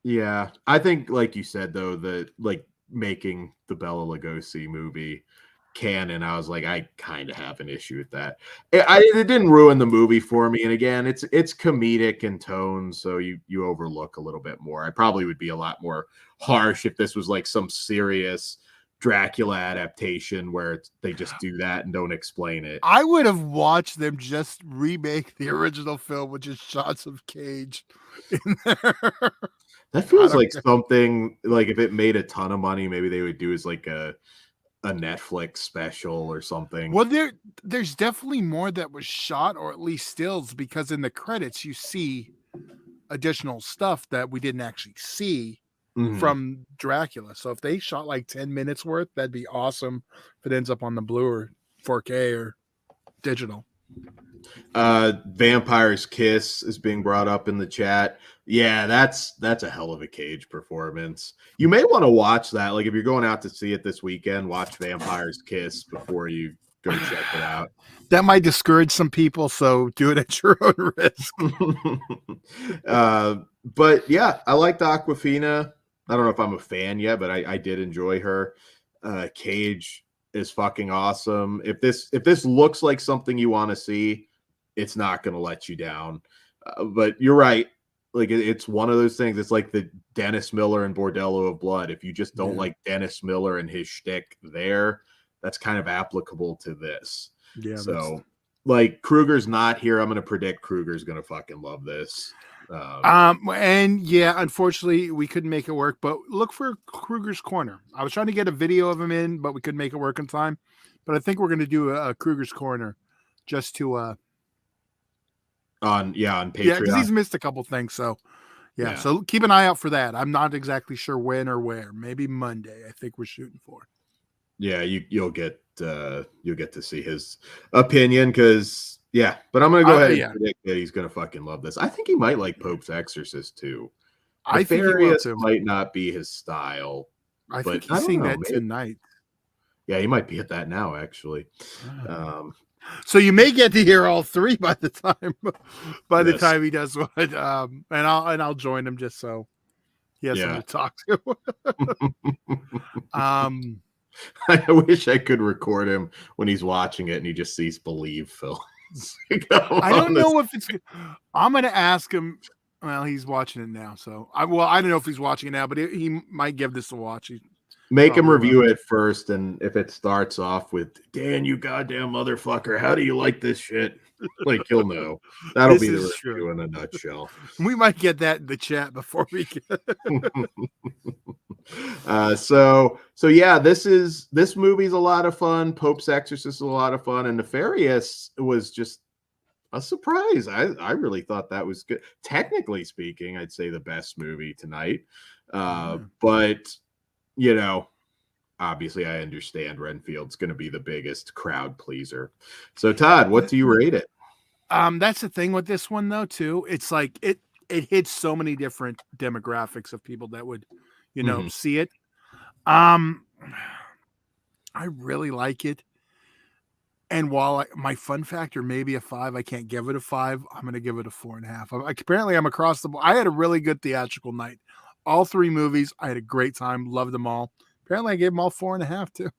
Yeah, I think, like you said, though, that like making the Bela Lugosi movie canon, I was like, I kind of have an issue with that. It didn't ruin the movie for me, and again, it's comedic in tone, so you overlook a little bit more. I probably would be a lot more harsh if this was like some serious Dracula adaptation where they just do that and don't explain it. I would have watched them just remake the original film with just shots of Cage in there. That feels like something like if it made a ton of money, maybe they would do as like a Netflix special or something. Well, there's definitely more that was shot, or at least stills, because in the credits you see additional stuff that we didn't actually see from Dracula. So if they shot like 10 minutes worth, that'd be awesome if it ends up on the Blue or 4K or digital. Vampire's Kiss is being brought up in the chat. Yeah, that's a hell of a Cage performance. You may want to watch that. Like if you're going out to see it this weekend, watch Vampire's Kiss before you go check it out. That might discourage some people, so do it at your own risk. But yeah, I liked Awkwafina. I don't know if I'm a fan yet, but I did enjoy her. Cage is fucking awesome. If this looks like something you want to see, it's not going to let you down. But you're right. Like it's one of those things. It's like the Dennis Miller and Bordello of Blood. If you just don't like Dennis Miller and his shtick there, that's kind of applicable to this. Yeah. So like Kruger's not here. I'm going to predict Kruger's going to fucking love this. And yeah, unfortunately we couldn't make it work, but look for Kruger's Corner. I was trying to get a video of him in, but we couldn't make it work in time. But I think we're going to do a Kruger's Corner just to on Patreon. Yeah, because he's missed a couple things. So yeah, so keep an eye out for that. I'm not exactly sure when or where. Maybe Monday, I think we're shooting for. Yeah, you'll get to see his opinion because but I'm gonna go ahead and predict that he's gonna fucking love this. I think he might like Pope's Exorcist too. I think he will too. Might not be his style. I think he's seeing that tonight. Yeah, he might be at that now actually. So you may get to hear all three by the time he does one. And I'll join him just so he has someone to talk to. I wish I could record him when he's watching it and he just sees Believe films. I don't know if it's. I'm going to ask him. Well, he's watching it now, so I don't know if he's watching it now, but he might give this a watch. Make him review it first, and if it starts off with "Dan, you goddamn motherfucker, how do you like this shit?" Like he'll know. That'll be the review in a nutshell. We might get that in the chat before we get. So yeah, this movie's a lot of fun. Pope's Exorcist is a lot of fun, and Nefarious was just a surprise. I really thought that was good. Technically speaking, I'd say the best movie tonight. But obviously I understand Renfield's going to be the biggest crowd pleaser. So Todd, what do you rate it? That's the thing with this one though too. It's like it hits so many different demographics of people that would see it. I really like it. And while my fun factor may be a 5, I can't give it a 5. I'm going to give it a 4.5. Apparently I'm across the board. I had a really good theatrical night. All 3 movies, I had a great time. Loved them all. Apparently I gave them all 4.5 too.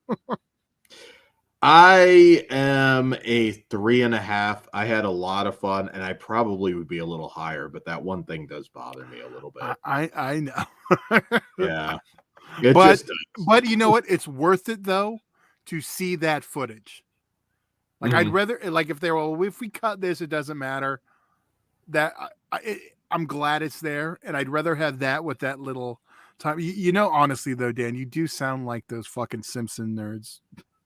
I am a 3.5. I had a lot of fun, and I probably would be a little higher, but that one thing does bother me a little bit. I know. Yeah. But you know what? It's worth it though to see that footage. Like I'd rather, like if if we cut this, it doesn't matter. That I'm glad it's there, and I'd rather have that with that little time. Honestly though, Dan, you do sound like those fucking Simpson nerds.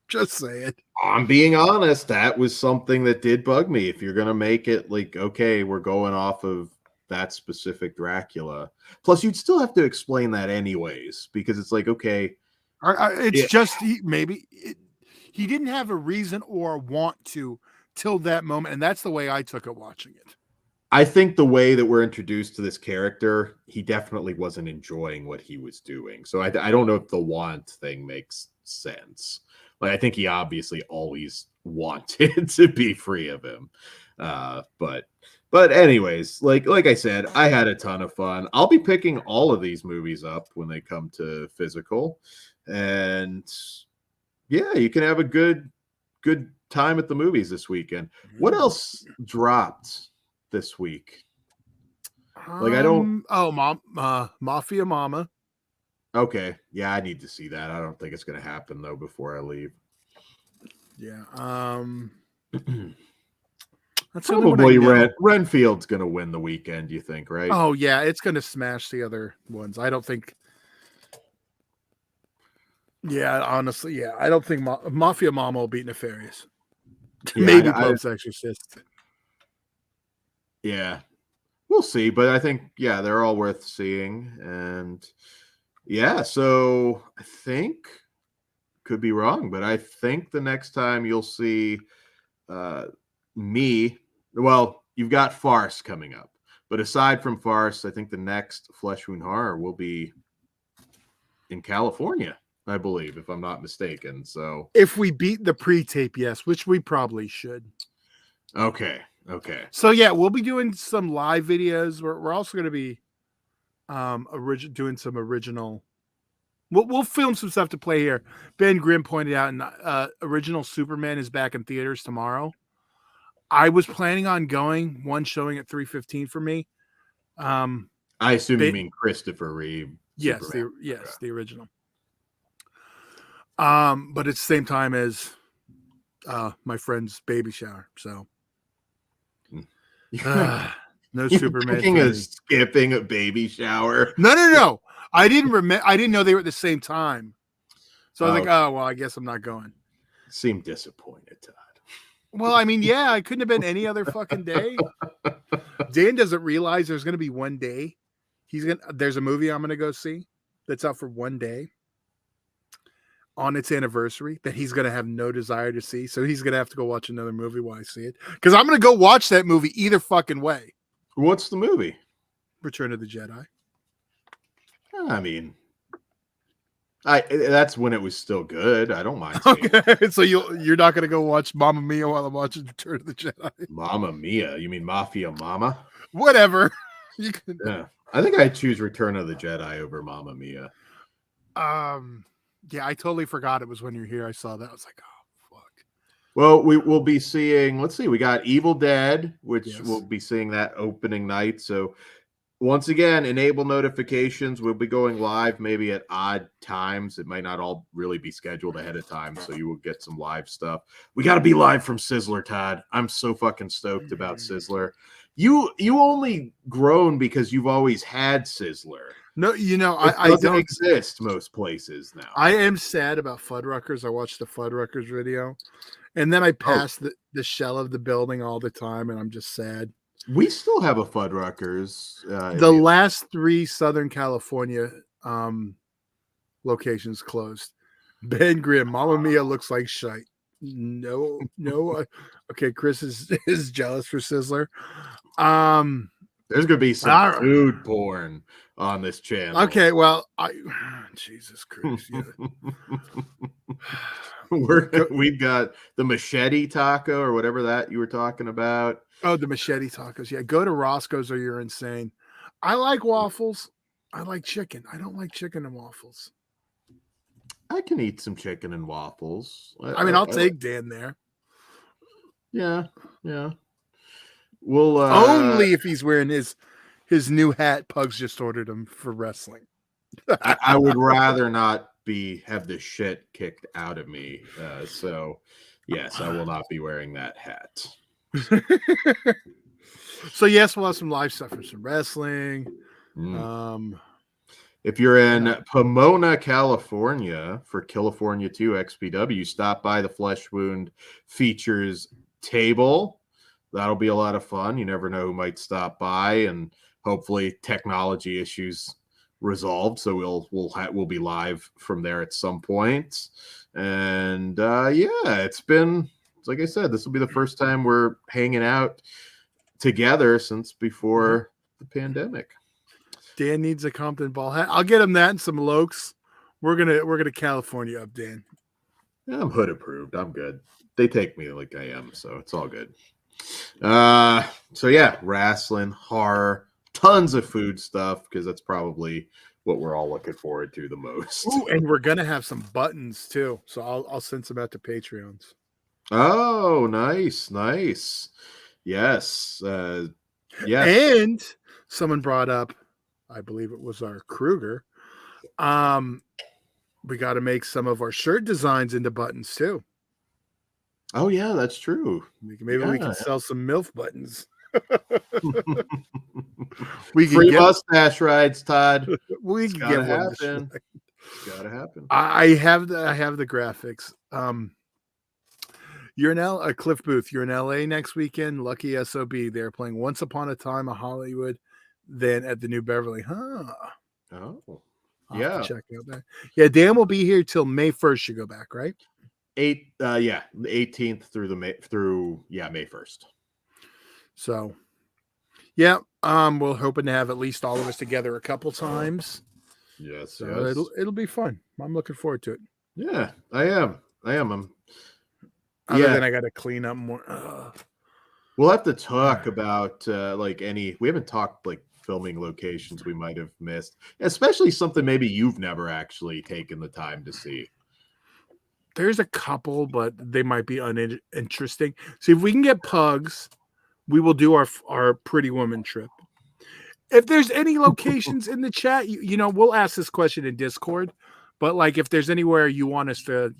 Just say it. I'm being honest. That was something that did bug me. If you're gonna make it like, okay, we're going off of that specific Dracula. Plus, you'd still have to explain that anyways, because it's like, okay, he didn't have a reason or want to till that moment, and that's the way I took it watching it. I think the way that we're introduced to this character, he definitely wasn't enjoying what he was doing. So I don't know if the want thing makes sense. Like I think he obviously always wanted to be free of him. But anyways, like I said, I had a ton of fun. I'll be picking all of these movies up when they come to physical, and yeah, you can have a good time at the movies this weekend. What else dropped this week? Like I don't. Oh, Mafia Mama. Okay, yeah, I need to see that. I don't think it's going to happen though before I leave. Yeah. That's probably Renfield's going to win the weekend. You think, right? Oh yeah, it's going to smash the other ones. I don't think. Yeah, honestly, yeah, I don't think Mafia Mama will beat Nefarious. Yeah, maybe Pope's Exorcist. Yeah, we'll see. But I think they're all worth seeing, and yeah. So I think could be wrong, but I think the next time you'll see me. Well, you've got Farce coming up, but aside from Farce, I think the next Flesh Wound Horror will be in California, I believe, if I'm not mistaken. So if we beat the pre-tape, yes, which we probably should. Okay. So yeah, we'll be doing some live videos. We're also going to be doing some original. We'll film some stuff to play here. Ben Grimm pointed out, and original Superman is back in theaters tomorrow. I was planning on going, one showing at 3:15 for me. I assume you mean Christopher Reeve. Yes, the original. But it's the same time as my friend's baby shower, so no Superman. Thinking of skipping a baby shower? No. I didn't know they were at the same time, so I was like, oh well, I guess I'm not going. Seemed disappointed, Todd. Well, I mean, yeah, I couldn't have been any other fucking day. Dan doesn't realize there's going to be one day. There's a movie I'm going to go see that's out for one day on its anniversary that he's going to have no desire to see. So he's going to have to go watch another movie while I see it. Because I'm going to go watch that movie either fucking way. What's the movie? Return of the Jedi. I mean, that's when it was still good. I don't mind seeing it. So you're not going to go watch Mamma Mia while I'm watching Return of the Jedi? Mamma Mia? You mean Mafia Mama? Whatever. Yeah, I think I'd choose Return of the Jedi over Mamma Mia. Yeah, I totally forgot it was when you're here. I saw that. I was like, oh, fuck. Well, we will be seeing, let's see, we got Evil Dead, which we'll be seeing that opening night. So once again, enable notifications. We'll be going live maybe at odd times. It might not all really be scheduled ahead of time, so you will get some live stuff. We got to be live from Sizzler, Todd. I'm so fucking stoked about Sizzler. You only groan because you've always had Sizzler. No, I don't exist most places now. I am sad about Fuddruckers. I watched the Fuddruckers video, and then I pass the shell of the building all the time, and I'm just sad. We still have a Fuddruckers. The last 3 Southern California locations closed. Ben Grimm, Mamma Mia looks like shite. No. Okay, Chris is jealous for Sizzler. There's gonna be some food porn on this channel. Okay, well, Jesus Christ. Yeah. We've got the machete taco or whatever that you were talking about. Oh, the machete tacos. Yeah, go to Roscoe's or you're insane. I like waffles. I like chicken. I don't like chicken and waffles. I can eat some chicken and waffles. I'll take Dan there. Yeah. We'll only if he's wearing his new hat Pugs just ordered him for wrestling. I would rather not have the shit kicked out of me. So yes, I will not be wearing that hat. So yes, we'll have some live stuff for some wrestling. If you're in Pomona, California for California 2 XPW, stop by the Flesh Wound Features table. That'll be a lot of fun. You never know who might stop by, and hopefully technology issues resolved. So we'll be live from there at some point. And it's been, like I said, this will be the first time we're hanging out together since before the pandemic. Dan needs a Compton ball hat. I'll get him that and some Lokes. We're gonna California up, Dan. I'm hood approved. I'm good. They take me like I am, so it's all good. So yeah, wrestling, horror, tons of food stuff because that's probably what we're all looking forward to the most. Ooh, and we're gonna have some buttons too, so I'll send some out to Patreons. Oh, nice. Yes. Yes. And someone brought up, I believe it was our Kruger. We got to make some of our shirt designs into buttons too. Oh yeah, that's true. Maybe we can sell some MILF buttons. We can get mustache rides, Todd. We can get happen. It's gotta happen. I have the graphics. You're in Cliff Booth. You're in LA next weekend. Lucky SOB. They're playing Once Upon a Time in Hollywood, then at the New Beverly. Huh. Oh. I'll have to check out that. Yeah, Dan will be here till May 1st. You go back, right? The 18th through May 1st. So yeah, we're hoping to have at least all of us together a couple times. Yes, so it'll be fun. I'm looking forward to it. Yeah, I am. Other than I got to clean up more. We'll have to talk about we haven't talked like filming locations we might have missed, especially something maybe you've never actually taken the time to see. There's a couple, but they might be uninteresting. See, if we can get Pugs, we will do our Pretty Woman trip. If there's any locations in the chat, we'll ask this question in Discord, but like if there's anywhere you want us to,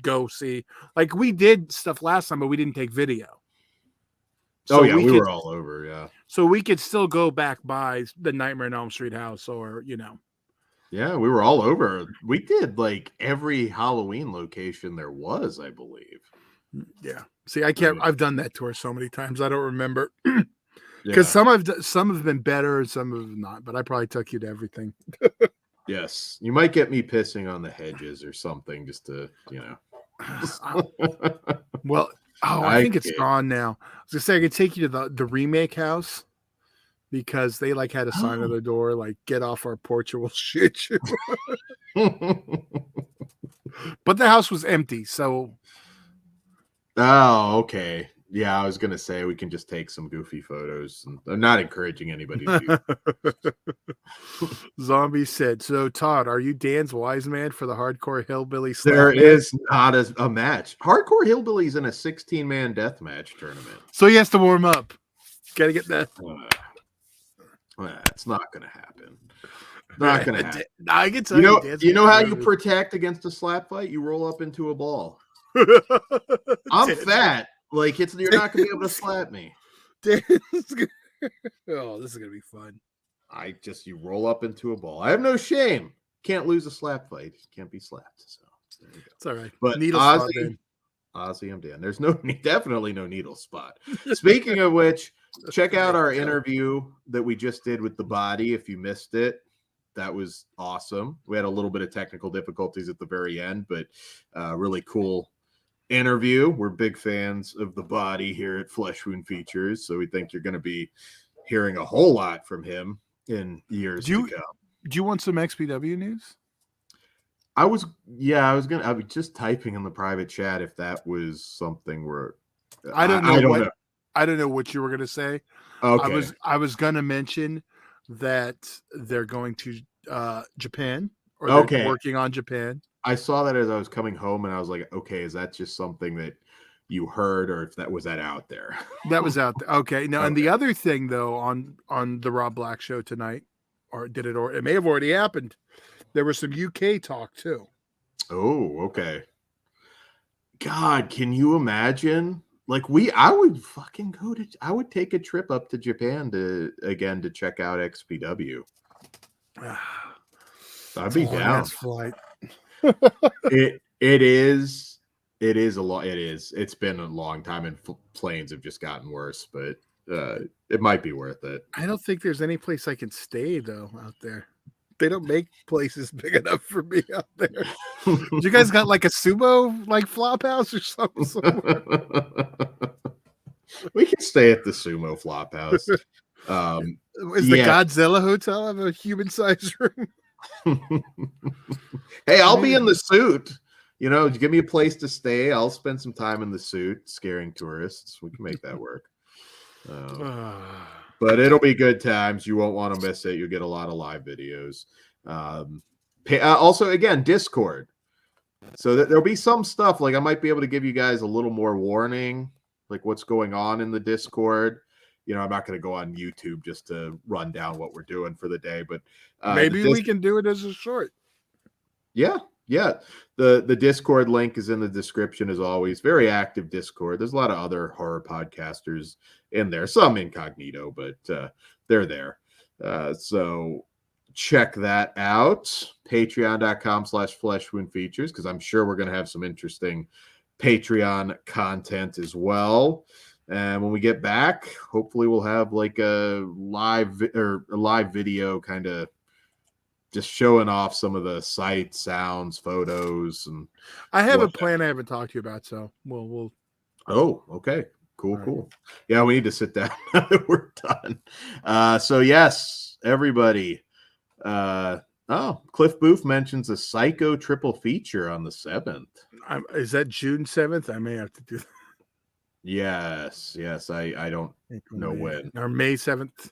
go see, like we did stuff last time, but we didn't take video. So we were all over, yeah. So we could still go back by the Nightmare on Elm Street house or, Yeah, we were all over. We did like every Halloween location there was, I believe. Yeah. See, I've done that tour so many times. I don't remember because some have been better and some have not, but I probably took you to everything. Yes. You might get me pissing on the hedges or something just to, Well, I think it's gone now. I was gonna say I could take you to the remake house because they like had a sign on their door like "Get off our porch or we'll shoot you." But the house was empty, so. Oh, okay. Yeah, I was gonna say we can just take some goofy photos. I'm not encouraging anybody to do that. Zombie said, "So Todd, are you Dan's wise man for the Hardcore Hillbilly?" There is not a match. Hardcore Hillbilly's in a 16-man death match tournament, so he has to warm up. Got to get that. It's not gonna happen. Not gonna happen. I can tell you. You know how you protect against a slap fight? You roll up into a ball. I'm fat. Like you're not gonna be able to slap me. Oh, this is gonna be fun. You roll up into a ball. I have no shame. Can't lose a slap fight. Can't be slapped. So there you go. It's all right. But needle Ozzy, I'm Dan. There's definitely no needle spot. Speaking of which, check out our interview that we just did with the body. If you missed it, that was awesome. We had a little bit of technical difficulties at the very end, but really cool interview. We're big fans of the body here at Flesh Wound Features, so we think you're going to be hearing a whole lot from him in years to come. Do you want some XPW news? I was just typing in the private chat if that was something where I don't know what you were going to say. Okay. I was going to mention that they're going to Japan, or they're working on Japan. I saw that as I was coming home, and I was like, okay, is that just something that you heard, or if that was out there? That was out there. Okay. Now, and the other thing, though, on the Rob Black show tonight, or it may have already happened, there was some UK talk, too. Oh, okay. God, can you imagine? Like I would take a trip up to Japan to check out XPW. I'd be down. Flight. It is a lot. It's been a long time, and planes have just gotten worse, but it might be worth it. I don't think there's any place I can stay though out there. They don't make places big enough for me out there. You guys got like a sumo like flop house or something somewhere? We can stay at the sumo flop house. Is the Godzilla hotel have a human sized room? Hey, I'll be in the suit. give me a place to stay. I'll spend some time in the suit scaring tourists. We can make that work. But it'll be good times. You won't want to miss it. You'll get a lot of live videos. Also, again, Discord. So there'll be some stuff like I might be able to give you guys a little more warning, like what's going on in the Discord. I'm not going to go on YouTube just to run down what we're doing for the day, but maybe we can do it as a short. Yeah. The Discord link is in the description as always. Very active Discord. There's a lot of other horror podcasters in there, some incognito, but they're there. So check that out. Patreon.com/fleshwoundfeatures, because I'm sure we're going to have some interesting Patreon content as well. And when we get back, hopefully we'll have like a live video kind of just showing off some of the sights, sounds, photos, and I have a plan I haven't talked to you about, so we'll. Oh, okay, cool. Yeah, we need to sit down now that we're done. So yes, everybody. Cliff Booth mentions a Psycho triple feature on the 7th. Is that June 7th? I may have to do that. Yes. I don't know when. Or May 7th.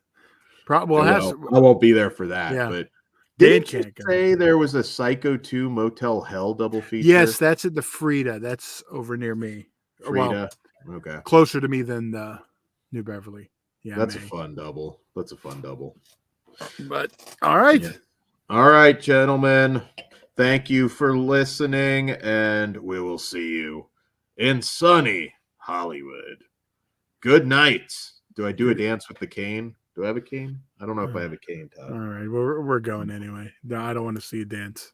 I won't be there for that. Yeah. But did you say there was a Psycho 2 Motel Hell double feature? Yes, that's at the Frida. That's over near me. Frida. Okay. Closer to me than the New Beverly. Yeah. That's a fun double. But all right. Yeah. All right, gentlemen. Thank you for listening, and we will see you in sunny Hollywood. Good night. Do I do a dance with the cane? Do I have a cane? I don't know if I have a cane, Todd. All right. We're going anyway. No, I don't want to see a dance.